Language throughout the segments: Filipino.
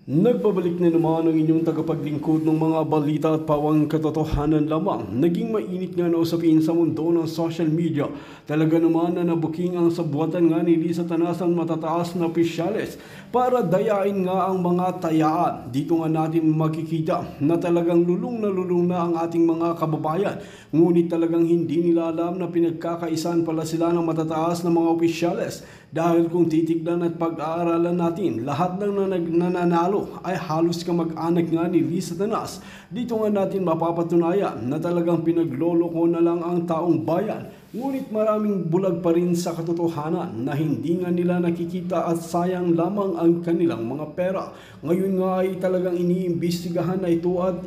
Nagbabalik na naman ang inyong tagapaglingkod ng mga balita at pawang katotohanan lamang. Naging mainit nga na usapin sa mundo ng social media. Talaga naman na nabuking ang sabuatan nga ni Lisa Tanas ang matataas na opisyales para dayain nga ang mga tayaan. Dito nga natin makikita na talagang lulong na ang ating mga kababayan. Ngunit talagang hindi nila alam na pinagkakaisan pala sila ng matataas na mga opisyales. Dahil kung titignan at pag-aaralan natin, lahat ng nananalo ay halos kamag-anak nga ni Lisa Tanas. Dito nga natin mapapatunayan na talagang pinagloloko na lang ang taong bayan. Ngunit maraming bulag pa rin sa katotohanan na hindi nga nila nakikita at sayang lamang ang kanilang mga pera. Ngayon nga ay talagang iniimbestigahan na ito at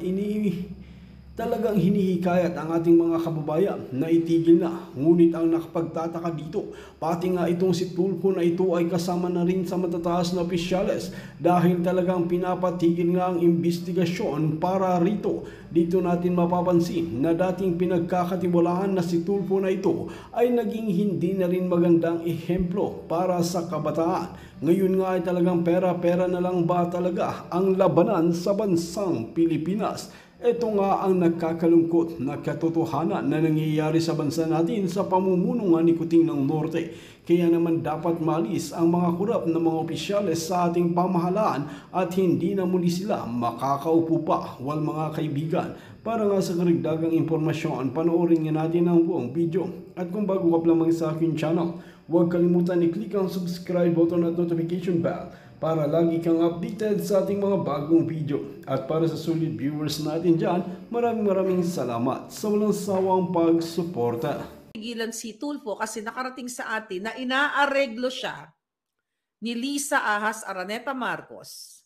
talagang hinihikayat ang ating mga kababayan na itigil na. Ngunit ang nakapagtataka dito, pati nga itong si Tulfo na ito ay kasama na rin sa matataas na opisyales dahil talagang pinapatigil nga ang investigasyon para rito. Dito natin mapapansin na dating pinagkakatiwalaan na si Tulfo na ito ay naging hindi na rin magandang ehemplo para sa kabataan. Ngayon nga ay talagang pera-pera na lang ba talaga ang labanan sa bansang Pilipinas? Ito nga ang nagkakalungkot na katotohanan na nangyayari sa bansa natin sa pamumuno nga ni Kuting ng Norte. Kaya naman dapat maalis ang mga kurap na mga opisyales sa ating pamahalaan at hindi na muli sila makakaupo pa. Wal mga kaibigan, para nga sa karagdagang impormasyon, panoorin nga natin ang buong video. At kung bago ka pa lamang sa aking channel, huwag kalimutan i-click ang subscribe button at notification bell para lagi kang updated sa ating mga bagong video. At para sa solid viewers natin dyan, maraming salamat sa walang sawang pagsuporta. Tigilan si Tulfo kasi nakarating sa atin na inaareglo siya ni Lisa Ahas Araneta Marcos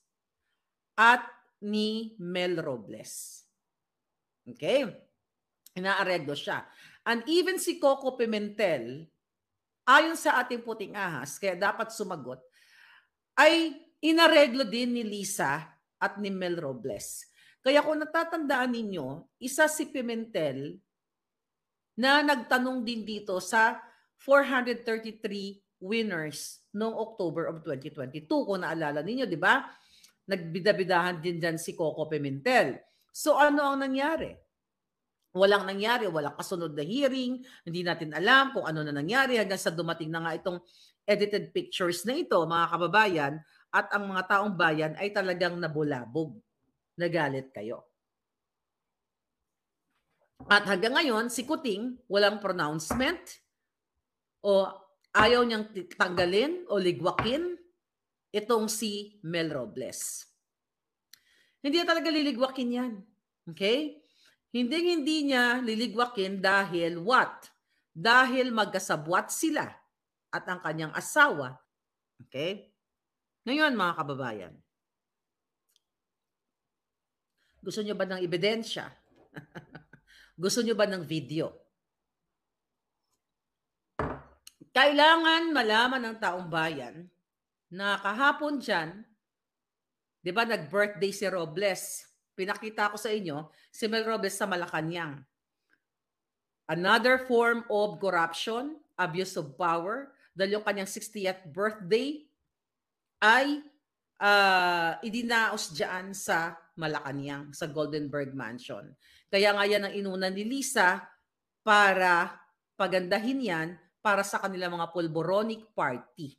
at ni Mel Robles. Okay? Inaareglo siya. And even si Coco Pimentel, ayon sa ating puting ahas, kaya dapat sumagot, ay inareglo din ni Lisa at ni Mel Robles. Kaya kung natatandaan ninyo, isa si Pimentel na nagtanong din dito sa 433 winners noong October of 2022. Kung naalala ninyo, di ba? Nagbidabidahan din dyan si Coco Pimentel. So ano ang nangyari? Walang nangyari, walang kasunod na hearing, hindi natin alam kung ano na nangyari hanggang sa dumating na nga itong edited pictures na ito, mga kababayan, at ang mga taong bayan ay talagang nabulabog. Nagalit kayo. At hanggang ngayon, si Kuting, walang pronouncement o ayaw niyang tanggalin o ligwakin itong si Mel Robles. Hindi na talaga liligwakin yan. Okay? Hindi niya liligwakin dahil what? Dahil magkasabwat sila at ang kanyang asawa. Okay? Ngayon, mga kababayan, gusto nyo ba ng ebidensya? Gusto nyo ba ng video? Kailangan malaman ng taong bayan na kahapon dyan, di ba nag-birthday si Robles? Pinakita ko sa inyo, si Mel Robles sa Malacanang. Another form of corruption, abuse of power, dahil yung kanyang 60th birthday ay idinaos dyan sa Malacanang, sa Goldenberg Mansion. Kaya nga yan ang inuna ni Lisa para pagandahin yan para sa kanilang mga pulboronic party.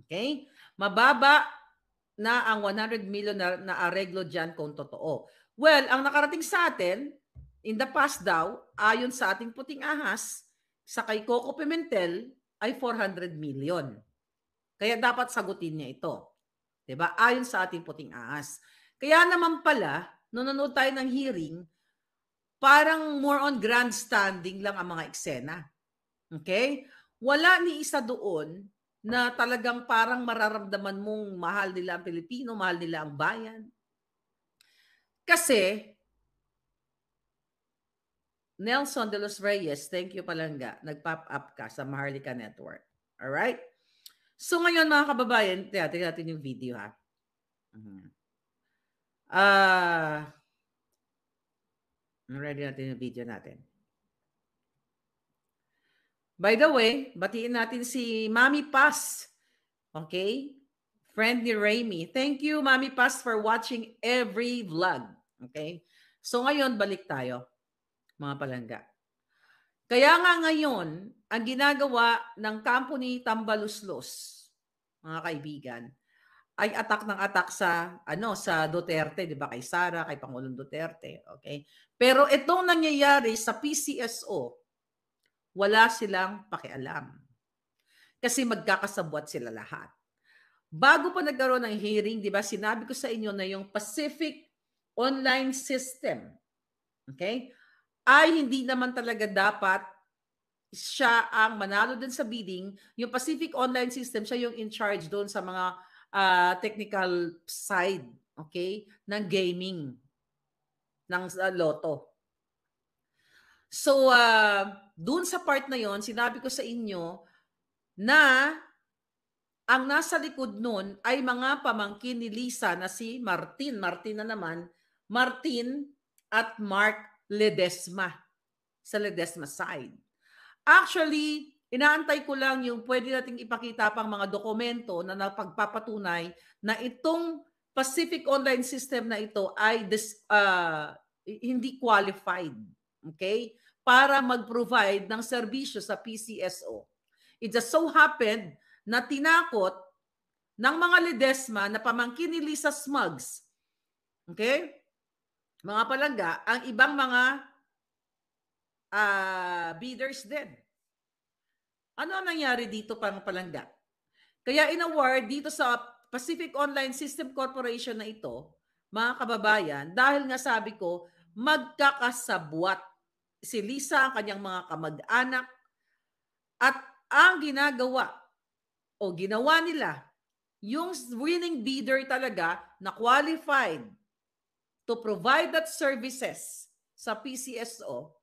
Okay? Mababa na ang 100 million na areglo dyan kung totoo. Well, ang nakarating sa atin, in the past daw, ayon sa ating puting ahas, sa kay Coco Pimentel, ay 400 million. Kaya dapat sagutin niya ito. Diba? Ayon sa ating puting ahas. Kaya naman pala, nung nanonood tayo ng hearing, parang more on grandstanding lang ang mga eksena. Okay? Wala ni isa doon na talagang parang mararamdaman mong mahal nila ang Pilipino, mahal nila ang bayan. Kasi, Nelson de los Reyes, thank you palangga, nag-pop up ka sa Maharlika Network. Alright? So ngayon mga kababayan, tingnan natin yung video ha. Ready natin yung video natin. By the way, batiin natin si Mami Paz. Okay? Friend ni Raimi. Thank you, Mami Pas, for watching every vlog. Okay? So ngayon, balik tayo, mga palangga. Kaya nga ngayon, ang ginagawa ng kampo ni Tambaluslos, mga kaibigan, ay attack ng attack sa sa Duterte, 'di ba? Kay Sara, kay Pangulong Duterte, okay? Pero itong nangyayari sa PCSO, wala silang pakialam. Kasi magkakasabwat sila lahat. Bago pa nagkaroon ng hearing, 'di ba? Sinabi ko sa inyo na yung Pacific Online System, okay? Ay hindi naman talaga dapat siya ang manalo din sa bidding. Yung Pacific Online System, siya yung in charge doon sa mga technical side, okay, ng gaming, ng loto. So, doon sa part na yon, sinabi ko sa inyo na ang nasa likod nun ay mga pamangkin ni Lisa na si Martin na naman, Martin at Mark Ledesma, sa Ledesma side. Actually, inaantay ko lang yung pwede nating ipakita pang mga dokumento na napagpapatunay na itong Pacific Online System na ito ay hindi qualified, okay, para mag-provide ng serbisyo sa PCSO. It just so happened na tinakot ng mga Ledesma na pamangkin ni Lisa Smugs, okay, mga palangga, ang ibang mga bidders din. Ano ang nangyari dito, pang palangga? Kaya in-award dito sa Pacific Online System Corporation na ito, mga kababayan, dahil nga sabi ko, magkakasabwat si Lisa, ang kanyang mga kamag-anak, at ang ginagawa o ginawa nila, yung winning bidder talaga na qualified to provide that services sa PCSO,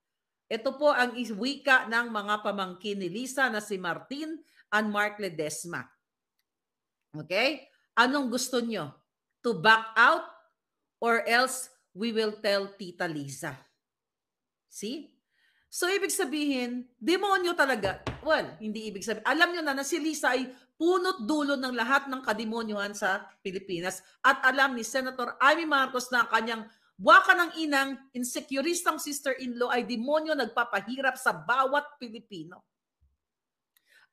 ito po ang wika ng mga pamangkin ni Lisa na si Martin and Mark Ledesma. Okay? Anong gusto nyo? To back out or else we will tell Tita Lisa. See? So, ibig sabihin, demonyo talaga. Well, hindi ibig sabihin. Alam nyo na si Lisa ay punot dulo ng lahat ng kademonyohan sa Pilipinas. At alam ni Senator Amy Marcos na kanyang waka ng inang insecuristang sister-in-law ay demonyo nagpapahirap sa bawat Pilipino.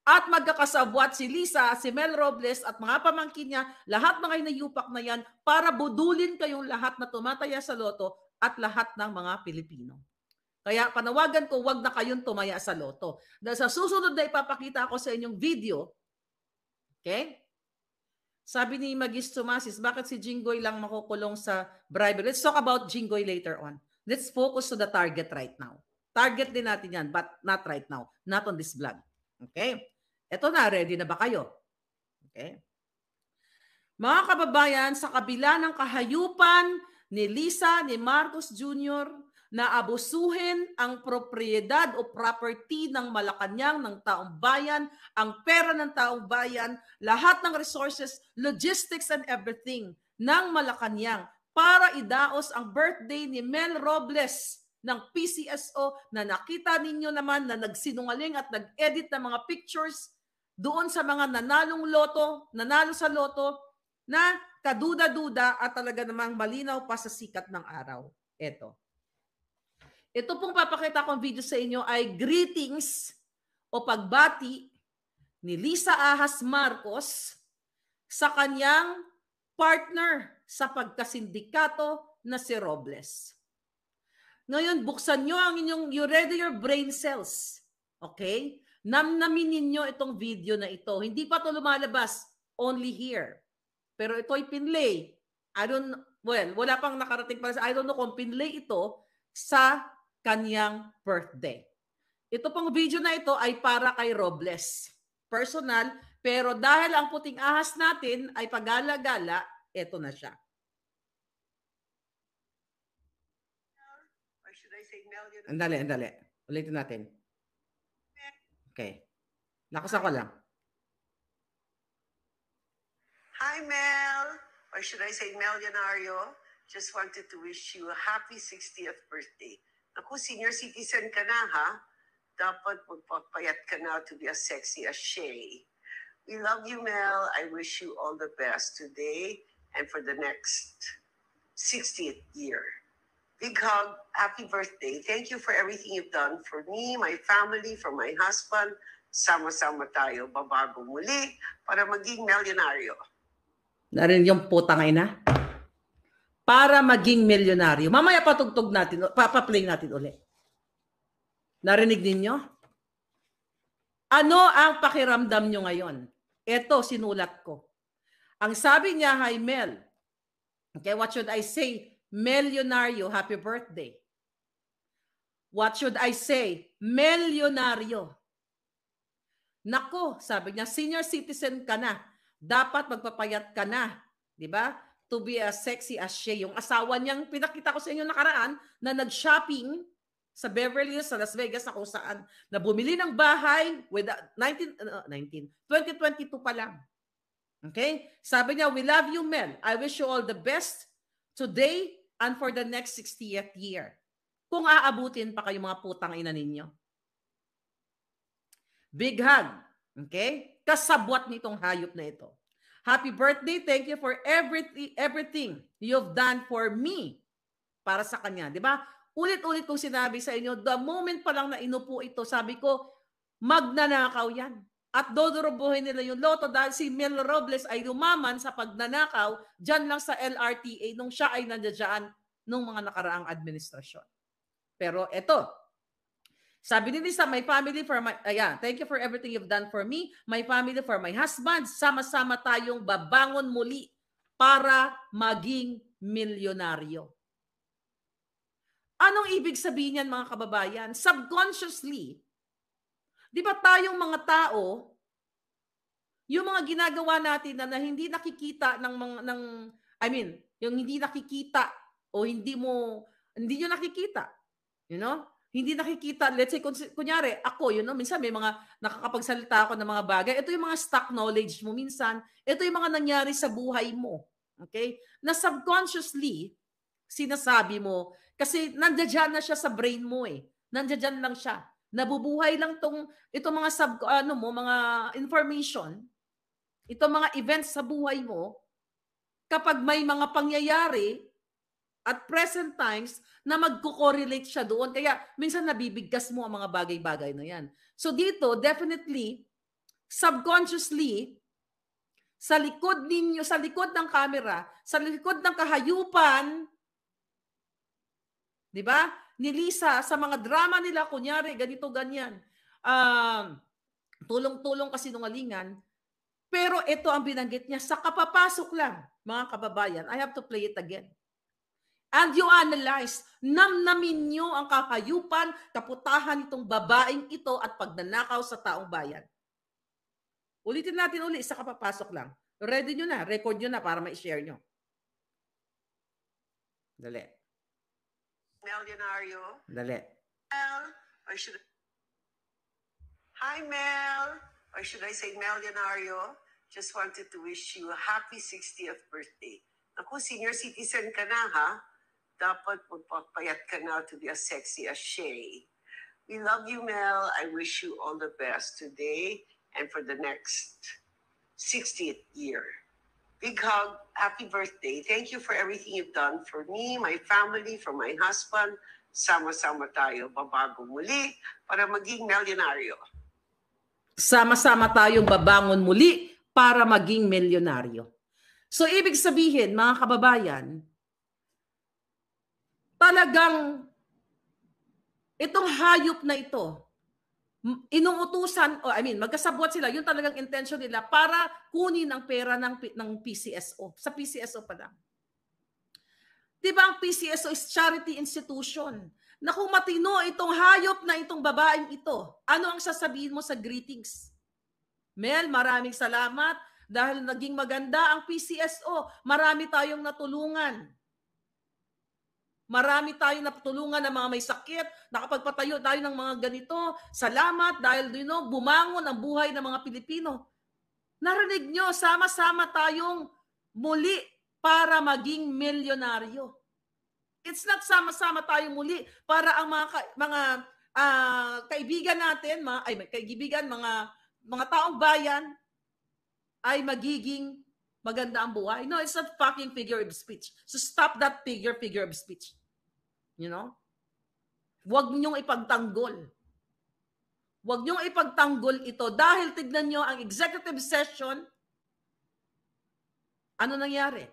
At magkakasabwat si Lisa, si Mel Robles at mga pamangkin niya, lahat mga inayupak na yan para budulin kayong lahat na tumataya sa loto at lahat ng mga Pilipino. Kaya panawagan ko, wag na kayong tumaya sa loto. Dahil sa susunod na ipapakita ko sa inyong video, okay? Sabi ni Magis Tomasis, bakit si Jinggoy lang makukulong sa bribery? Let's talk about Jinggoy later on. Let's focus to the target right now. Target din natin yan, but not right now. Not on this vlog. Okay? Ito na, ready na ba kayo? Okay? Mga kababayan, sa kabila ng kahayupan ni Lisa, ni Marcos Jr., na abusuhin ang propriedad o property ng Malacanang, ng taong bayan, ang pera ng taong bayan, lahat ng resources, logistics and everything ng Malacanang para idaos ang birthday ni Mel Robles ng PCSO na nakita ninyo naman na nagsinungaling at nag-edit ng mga pictures doon sa mga nanalo sa loto na kaduda-duda at talaga namang malinaw pa sa sikat ng araw. Ito pong papakita kong video sa inyo ay greetings o pagbati ni Lisa Ahas Marcos sa kanyang partner sa pagkasindikato na si Robles. Ngayon, buksan nyo ang inyong, you ready your brain cells. Okay? Namnamin ninyo itong video na ito. Hindi pa ito lumalabas. Only here. Pero ito ay pinlay. Wala pang nakarating pa. I don't know kung pinlay ito sa kanyang birthday. Ito pong video na ito ay para kay Robles. Personal, pero dahil ang puting ahas natin ay pagala-gala, ito na siya. Or should I say million? Andali. Ulitin natin. Okay. Lakas ako lang. Hi, Mel. Or should I say Melionario? Just wanted to wish you a happy 60th birthday. Naku, senior citizen ka na, ha? Dapat magpapayat ka na to be as sexy as Shay. We love you, Mel. I wish you all the best today and for the next 60th year. Big hug. Happy birthday. Thank you for everything you've done for me, my family, for my husband. Sama-sama tayo, babago muli para maging milyonaryo. Narinig yung putang ina? Para maging milyonaryo. Mamaya patugtog natin, papaplay natin ulit. Narinig ninyo? Ano ang pakiramdam nyo ngayon? Ito, sinulat ko. Ang sabi niya, hi Mel. Okay, what should I say? Milyonaryo, happy birthday. What should I say? Milyonaryo. Nako, sabi niya, senior citizen ka na. Dapat magpapayat ka na. Di ba? To be as sexy as she. Yung asawa niyang pinakita ko sa inyo nakaraan na nag-shopping sa Beverly Hills, sa Las Vegas, na kung saan na bumili ng bahay with 2022 pa lang. Okay? Sabi niya, we love you, Mel. I wish you all the best today and for the next 60th year. Kung aabutin pa kayo mga putang ina ninyo. Big hug. Okay? Kasabwat nitong hayop na ito. Happy birthday. Thank you for everything you've done for me. Para sa kanya. Di ba? Ulit-ulit kong sinabi sa inyo, the moment pa lang na inupo ito, sabi ko, magnanakaw yan. At dodorobohin nila yung loto dahil si Mel Robles ay lumaman sa pagnanakaw dyan lang sa LRTA nung siya ay nandiyan nung mga nakaraang administrasyon. Pero eto, sabi ni Lisa, my family for my, thank you for everything you've done for me, my family for my husband, sama-sama tayong babangon muli para maging milyonaryo. Anong ibig sabihin yan mga kababayan? Subconsciously, di ba tayong mga tao, yung mga ginagawa natin na hindi nakikita yung hindi nakikita o hindi nyo nakikita, hindi nakikita, let's say, kunyari, ako, minsan may mga nakakapagsalita ako ng mga bagay, ito yung mga stock knowledge mo minsan, ito yung mga nangyari sa buhay mo, okay? Na subconsciously, sinasabi mo, kasi nandiyan na siya sa brain mo nandiyan lang siya. Nabubuhay lang itong mga mga information, itong mga events sa buhay mo, kapag may mga pangyayari at present times na magko-correlate siya doon. Kaya minsan nabibigkas mo ang mga bagay-bagay na yan. So dito, definitely, subconsciously, sa likod ninyo, sa likod ng camera, sa likod ng kahayupan, di ba? Ni Lisa, sa mga drama nila, kunyari, ganito, ganyan. Tulong-tulong kasinungalingan. Pero ito ang binanggit niya, sa kapapasok lang, mga kababayan, I have to play it again. And you analyze, namnamin nyo ang kakayupan, kaputahan itong babaeng ito at pagnanakaw sa taong bayan. Ulitin natin ulit sa kapapasok lang. Ready nyo na, record nyo na para ma-share nyo. Dali. Milyonaryo. Dali. Mel, or should Hi, Mel. Or should I say Milyonaryo? Just wanted to wish you a happy 60th birthday. Naku, senior citizen ka na, ha? Dapat magpapayat ka na to be as sexy as Shay. We love you, Mel. I wish you all the best today and for the next 60th year. Big hug. Happy birthday. Thank you for everything you've done for me, my family, for my husband. Sama-sama tayo, babago muli para maging milyonaryo. Sama-sama tayong babangon muli para maging milyonaryo. So, ibig sabihin, mga kababayan, talagang itong hayop na ito, inuutusan, magkasabwat sila, yung talagang intention nila para kunin ang pera ng PCSO. Sa PCSO pa lang. Diba ang PCSO is charity institution? Na kung matino itong hayop na itong babaeng ito, ano ang sasabihin mo sa greetings? Mel, maraming salamat dahil naging maganda ang PCSO. Marami tayong natulungan. Marami tayong natulungan ng mga may sakit, nakapagpatayo tayo ng mga ganito. Salamat dahil bumangon ang buhay ng mga Pilipino. Narinig nyo, sama-sama tayong muli para maging milyonaryo. It's not sama-sama tayong muli para ang mga kaibigan natin, mga taong bayan, ay magiging maganda ang buhay. No, it's not fucking figure of speech. So stop that figure of speech. You know? Huwag niyong ipagtanggol. Huwag niyong ipagtanggol ito dahil tignan niyo ang executive session. Ano nangyari?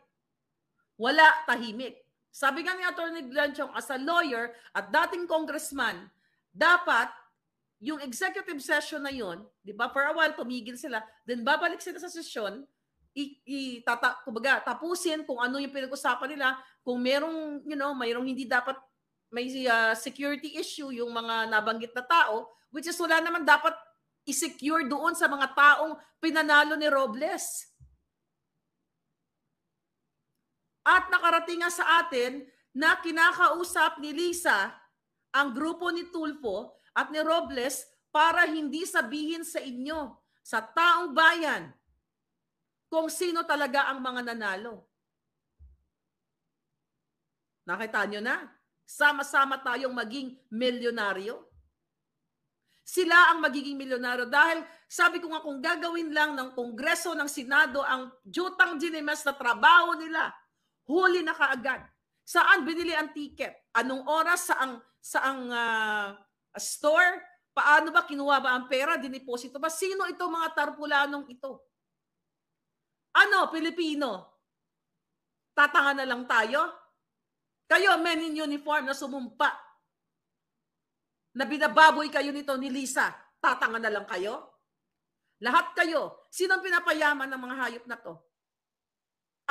Wala, tahimik. Sabi nga ni Atty. Glanchong, as a lawyer at dating congressman, dapat yung executive session na yun, di ba, for a while, tumigil sila, then babalik sila sa session, tapusin kung ano yung pinag-usapan nila, kung merong, mayroong hindi dapat, may security issue yung mga nabanggit na tao, which is wala naman dapat i-secure doon sa mga taong pinanalo ni Robles. At nakarating nga sa atin na kinakausap ni Lisa ang grupo ni Tulfo at ni Robles para hindi sabihin sa inyo, sa taong bayan, kung sino talaga ang mga nanalo. Nakita nyo na? Sama-sama tayong maging milyonaryo. Sila ang magiging milyonaryo dahil sabi ko nga kung gagawin lang ng Kongreso, ng Senado ang jutang ginimes na trabaho nila, huli na kaagad. Saan binili ang ticket? Anong oras? Saang store? Paano ba? Kinuha ba ang pera? Diniposito ba? Sino ito mga tarpulanong ito? Ano, Pilipino? Tatanga na lang tayo? Kayo, men in uniform na sumumpa, na binababoy kayo nito ni Lisa, tatanga na lang kayo? Lahat kayo, sinong pinapayaman ng mga hayop na to?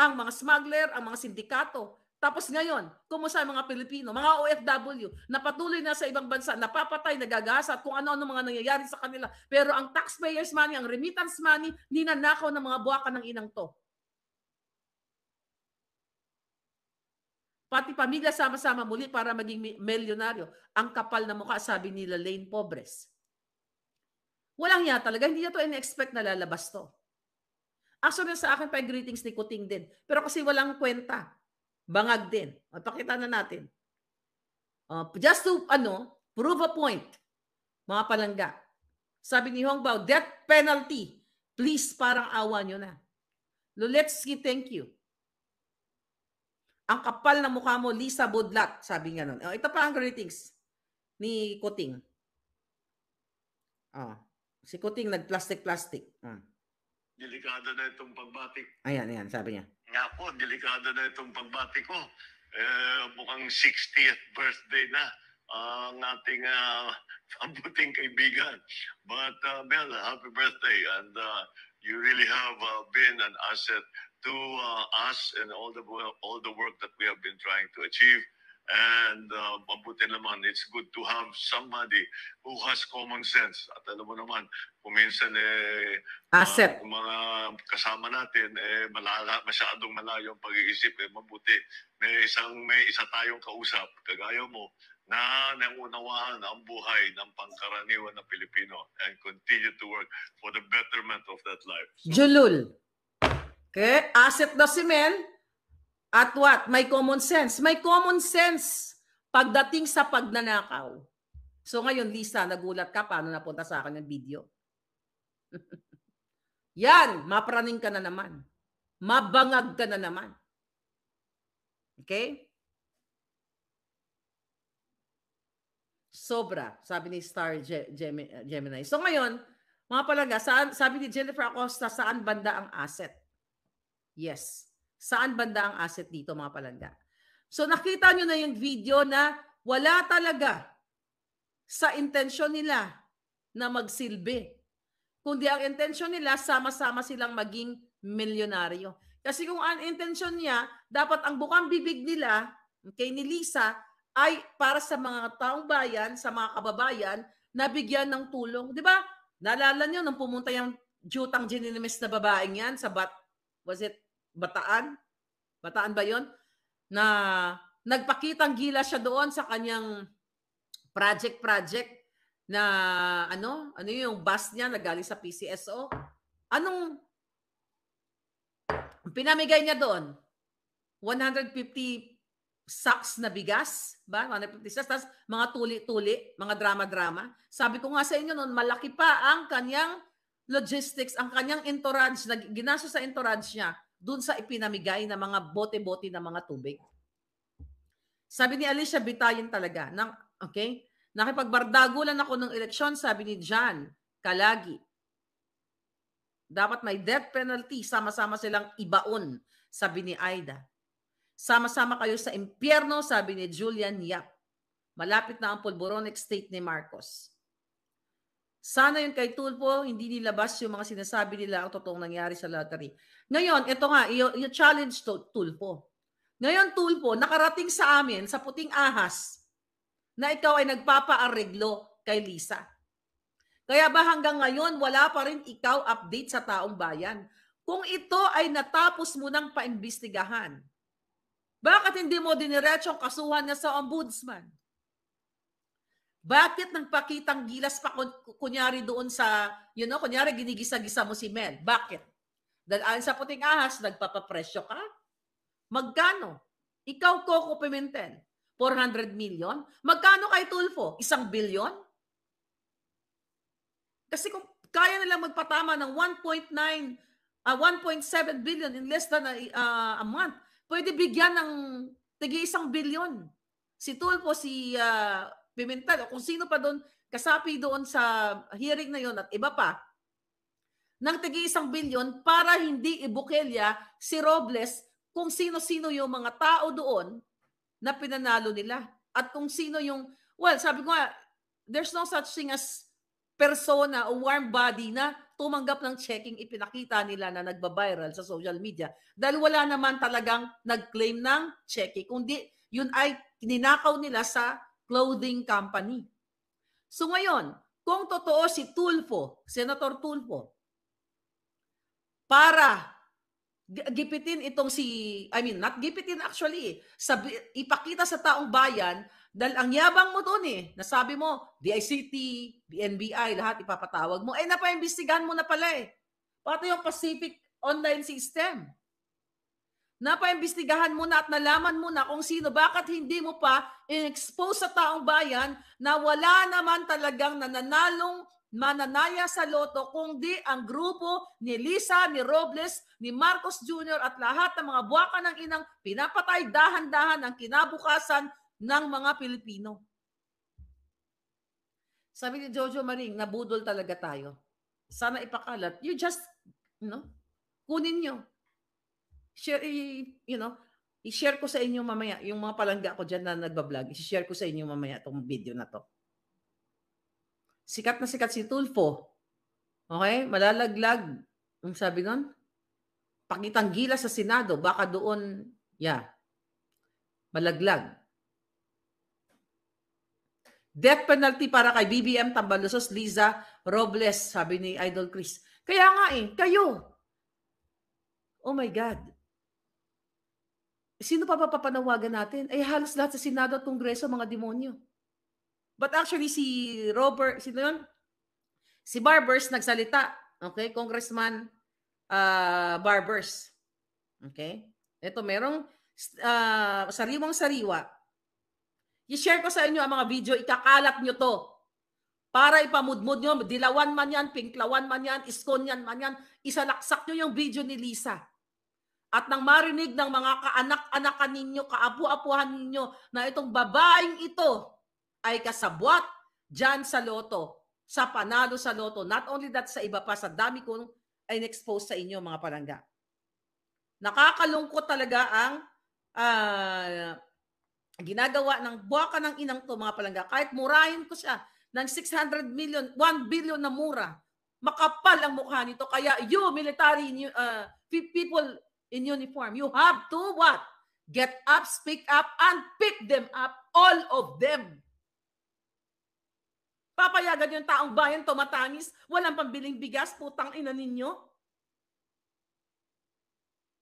Ang mga smuggler, ang mga sindikato. Tapos ngayon, kumusta ang mga Pilipino, mga OFW, na patuloy na sa ibang bansa, napapatay, nagagasa, at kung ano-ano mga nangyayari sa kanila. Pero ang taxpayers money, ang remittance money, ninanakaw ng mga buwakan ng inang to. Pati pamilya sama-sama muli para maging milyonaryo. Ang kapal na mukha, sabi nila Lane Pobres. Walang hiya talaga, hindi niya to in-expect na lalabas to. Actually, sa akin pa yung greetings ni Kuting din. Pero kasi walang kwenta. Bangag din. Pakita na natin. Just to, prove a point, mga palangga. Sabi ni Hongbao, death penalty. Please, parang awa nyo na. Luletsky, thank you. Ang kapal na mukha mo, Lisa Budlat, sabi nga nun. Ito pa ang greetings ni Kuting. Si Kuting nag-plastic-plastic. Delikado na itong pagbatik. Ayan, sabi niya. Nga po, delikado na itong pagbatik ko. Mukhang 60th birthday na ang ating mabuting kaibigan. But Mel, happy birthday. And you really have been an asset to us and all the work that we have been trying to achieve. And mabuti naman, it's good to have somebody who has common sense. At alam mo naman, kung minsan asset. Mga kasama natin, masyadong malayo ang pag-iisip. Mabuti, may isa tayong kausap, kagaya mo, na nangunawaan ang buhay ng pangkaraniwan na Pilipino and continue to work for the betterment of that life. Julul. Okay, asset daw si Mel. At what? May common sense. May common sense pagdating sa pagnanakaw. So ngayon, Lisa, nagulat ka paano napunta sa akin yung video. Yan, mapraning ka na naman. Mabangag ka na naman. Okay? Sobra, sabi ni Star Gemini. So ngayon, mga palangga, sabi ni Jennifer Acosta, saan banda ang asset? Yes. Saan banda ang asset dito, mga palangga? So nakita nyo na yung video na wala talaga sa intensyon nila na magsilbi. Kundi ang intensyon nila, sama-sama silang maging milyonaryo. Kasi kung ang intensyon niya, dapat ang bukang bibig nila, kay ni Lisa, ay para sa mga taong bayan, sa mga kababayan, na bigyan ng tulong. Di ba? Naalala nyo nung pumunta yung jutang gininimis na babaeng yan sa Bataan? Bataan ba yon? Na nagpakitang gila siya doon sa kanyang project na ano yung bus niya na galing sa PCSO. Anong pinamigay niya doon? 150 sacks na bigas, ba? 150 sacks, tapos mga tuli-tuli, mga drama-drama. Sabi ko nga sa inyo noon, malaki pa ang kanyang logistics, ang kanyang entourage, ginastos sa entourage niya dun sa ipinamigay na mga bote-bote na mga tubig. Sabi ni Alicia Bitayin talaga, okay? Nakipagbardago lang ako ng eleksyon, sabi ni John Kalagi. Dapat may death penalty, sama-sama silang ibaon, sabi ni Aida. Sama-sama kayo sa impyerno, sabi ni Julian Yap. Malapit na ang Polboronic State ni Marcos. Sana yung kay Tulfo, hindi nilabas yung mga sinasabi nila ang totoong nangyari sa lottery. Ngayon, ito nga, yung challenge to Tulfo. Ngayon, Tulfo, nakarating sa amin sa puting ahas na ikaw ay nagpapaareglo kay Lisa. Kaya ba hanggang ngayon, wala pa rin ikaw update sa taong bayan? Kung ito ay natapos mo ng paimbestigahan, bakit hindi mo diniretsyong kasuhan na sa ombudsman? Bakit nagpakitang gilas pa kunyari doon sa, kunyari ginigisa-gisa mo si Mel? Bakit? Dahil ayon sa puting ahas, nagpapapresyo ka? Magkano? Ikaw, Coco Pimentel, 400 million? Magkano kay Tulfo? 1 billion? Kasi kung kaya nilang magpatama ng 1.7 billion in less than a month, pwede bigyan ng tigi 1 billion. Si Tulfo, si Pimentel, o kung sino pa doon, kasapi doon sa hearing na yon at iba pa, ng tigi 1 billion para hindi ibukelya si Robles kung sino-sino yung mga tao doon na pinanalo nila. At kung sino yung, sabi ko nga, there's no such thing as persona o warm body na tumanggap ng checking ipinakita nila na nagba-viral sa social media. Dahil wala naman talagang nag-claim ng checking. Kundi yun ay ninakaw nila sa clothing company. So ngayon, kung totoo si Tulfo, Senator Tulfo, para gipitin itong not gipitin actually, ipakita sa taong bayan, dahil ang yabang mo doon nasabi mo, DICT, BNBI, lahat ipapatawag mo, napaimbestigahan mo na pala Pati yung Pacific Online System. Napaimbestigahan mo na at nalaman mo na kung sino, bakit hindi mo pa in-expose sa taong bayan na wala naman talagang mananaya sa loto kundi ang grupo ni Lisa, ni Robles, ni Marcos Jr. at lahat ng mga buwaka ng inang pinapatay dahan-dahan ang kinabukasan ng mga Pilipino. Sabi ni Jojo Maring, nabudol talaga tayo. Sana ipakalat. You just, kunin nyo. Share, i-share ko sa inyo mamaya, yung mga palangga ko dyan na nagbablog, i-share ko sa inyo mamaya itong video na to. Sikat na sikat si Tulfo. Okay? Malalaglag. Ang sabi nun? Pakitang gila sa Senado. Baka doon, malaglag. Death penalty para kay BBM Tambalusos, Liza Robles, sabi ni Idol Chris. Kaya nga kayo. Oh my God. Sino pa papanawagan natin? Halos lahat sa Senado at Kongreso, mga demonyo. But actually, si Barbers nagsalita. Okay? Congressman Barbers. Okay? Ito, merong sariwang-sariwa. I-share ko sa inyo ang mga video, ikakalat nyo to. Para ipamudmud nyo, dilawan man yan, pinklawan man yan, iskonyan man yan, isalaksak nyo yung video ni Lisa. At nang marinig ng mga kaanak-anakan ninyo, kaapu-apuhan ninyo na itong babaeng ito ay kasabwat dyan sa loto, sa panalo sa loto. Not only that, sa iba pa, sa dami kong ay na-expose sa inyo mga palangga. Nakakalungkot talaga ang ginagawa ng buwaka ng inang to mga palangga. Kahit murahin ko siya ng 600 million, 1 billion na mura, makapal ang mukha nito. Kaya you, military people in uniform, you have to what? Get up, speak up, and pick them up, all of them. Papayagan yung taong bayan tumatangis, walang pambiling bigas, putang ina ninyo.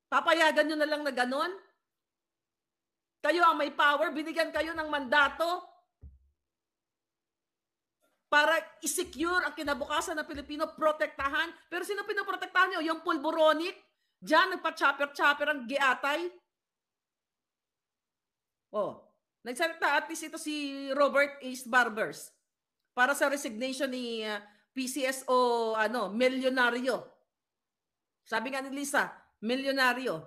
Papayagan nyo na lang na ganon. Kayo ang may power, binigyan kayo ng mandato para i-secure ang kinabukasan ng Pilipino, protektahan. Pero sino pinoprotektahan nyo? Yung Polboronic? Diyan, nagpa-chopper-chopper ang giatay. Nagsalita at least ito si Robert East Barbers para sa resignation ni PCSO, milyonaryo. Sabi nga ni Lisa, milyonaryo.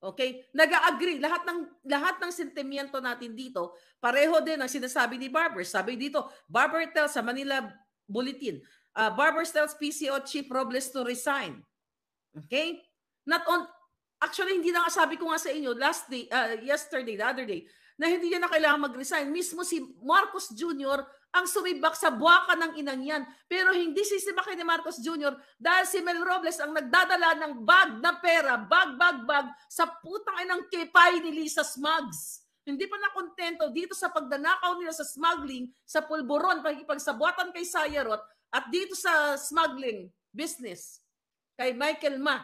Okay? Nag-agree. Lahat ng sentimiento natin dito, pareho din ang sinasabi ni Barber. Sabi dito, Barber tells sa Manila Bulletin, Barber tells PCO Chief Robles to resign. Okay? Actually, hindi na sabi ko nga sa inyo yesterday, the other day, na hindi niya na kailangan mag-resign. Mismo si Marcos Jr. ang sumibak sa buwaka ng inang yan. Pero hindi sisibakin ni Marcos Jr. dahil si Mel Robles ang nagdadala ng bag na pera, bag sa putang inang kipay ni Lisa Smugs. Hindi pa nakontento dito sa pagdanakaw nila sa smuggling, sa pulburon, pagkipagsabuatan kay Sayarot, at dito sa smuggling business kay Michael Ma.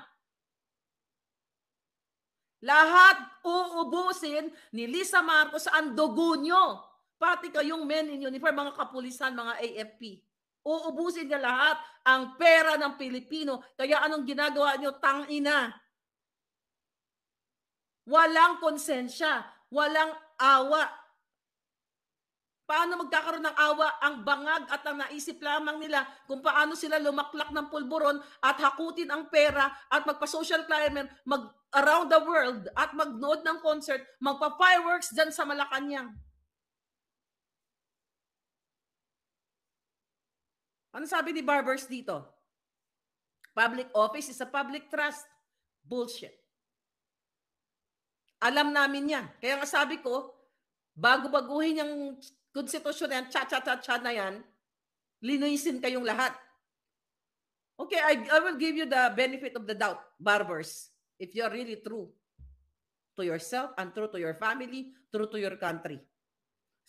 Lahat uubusin ni Lisa Marcos ang dugo nyo. Pati kayong men in uniform, mga kapulisan, mga AFP. Uubusin niya lahat ang pera ng Pilipino. Kaya anong ginagawa nyo? Tangina. Walang konsensya. Walang awa. Paano magkakaroon ng awa ang bangag at ang naisip lamang nila kung paano sila lumaklak ng pulburon at hakutin ang pera at magpa-social climber, mag-around the world at magnood ng concert, magpa-fireworks dyan sa Malacanang. Ano sabi ni Barbers dito? Public office is a public trust. Bullshit. Alam namin yan. Kaya nga sabi ko, bago-baguhin yung konstitusyon yan, cha-cha-cha-cha na yan, linisin kayong lahat. Okay, I will give you the benefit of the doubt, Barbers, if you're really true to yourself and true to your family, true to your country.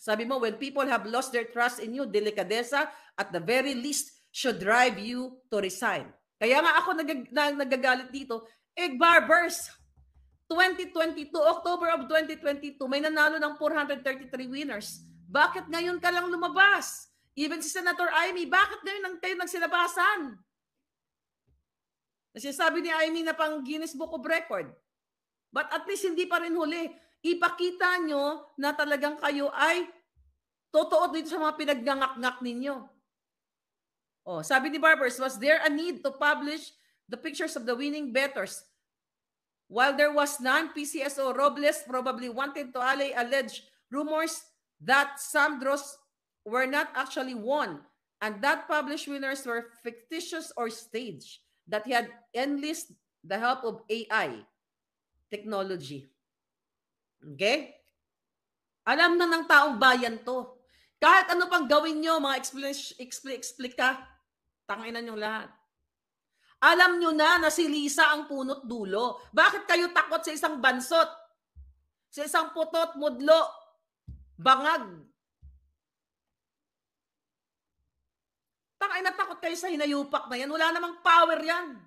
Sabi mo, when people have lost their trust in you, delikadesa, at the very least, should drive you to resign. Kaya nga ako nagagalit dito, Barbers, 2022, October of 2022, may nanalo ng 433 winners. Bakit ngayon ka lang lumabas? Even si Senator Amy, bakit ngayon kayo nagsilabasan? Nasasabi ni Amy na pang Guinness Book of Record. But at least hindi pa rin huli. Ipakita nyo na talagang kayo ay totoo dito sa mga pinagnangak-ngak ninyo. Oh, sabi ni Barbers, was there a need to publish the pictures of the winning bettors? While there was none, PCSO Robles probably wanted to allay alleged rumors that some draws were not actually won and that published winners were fictitious or staged, that he had enlisted the help of AI technology. Okay? Alam na ng taong bayan to. Kahit ano pang gawin nyo, mga explica, tanginan nyo lahat. Alam nyo na si Lisa ang punot dulo. Bakit kayo takot sa isang bansot? Sa isang putot, mudlo, bangag. Tangay na takot kayo sa hinayupak na yan. Wala namang power yan.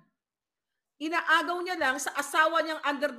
Inaagaw niya lang sa asawa niyang under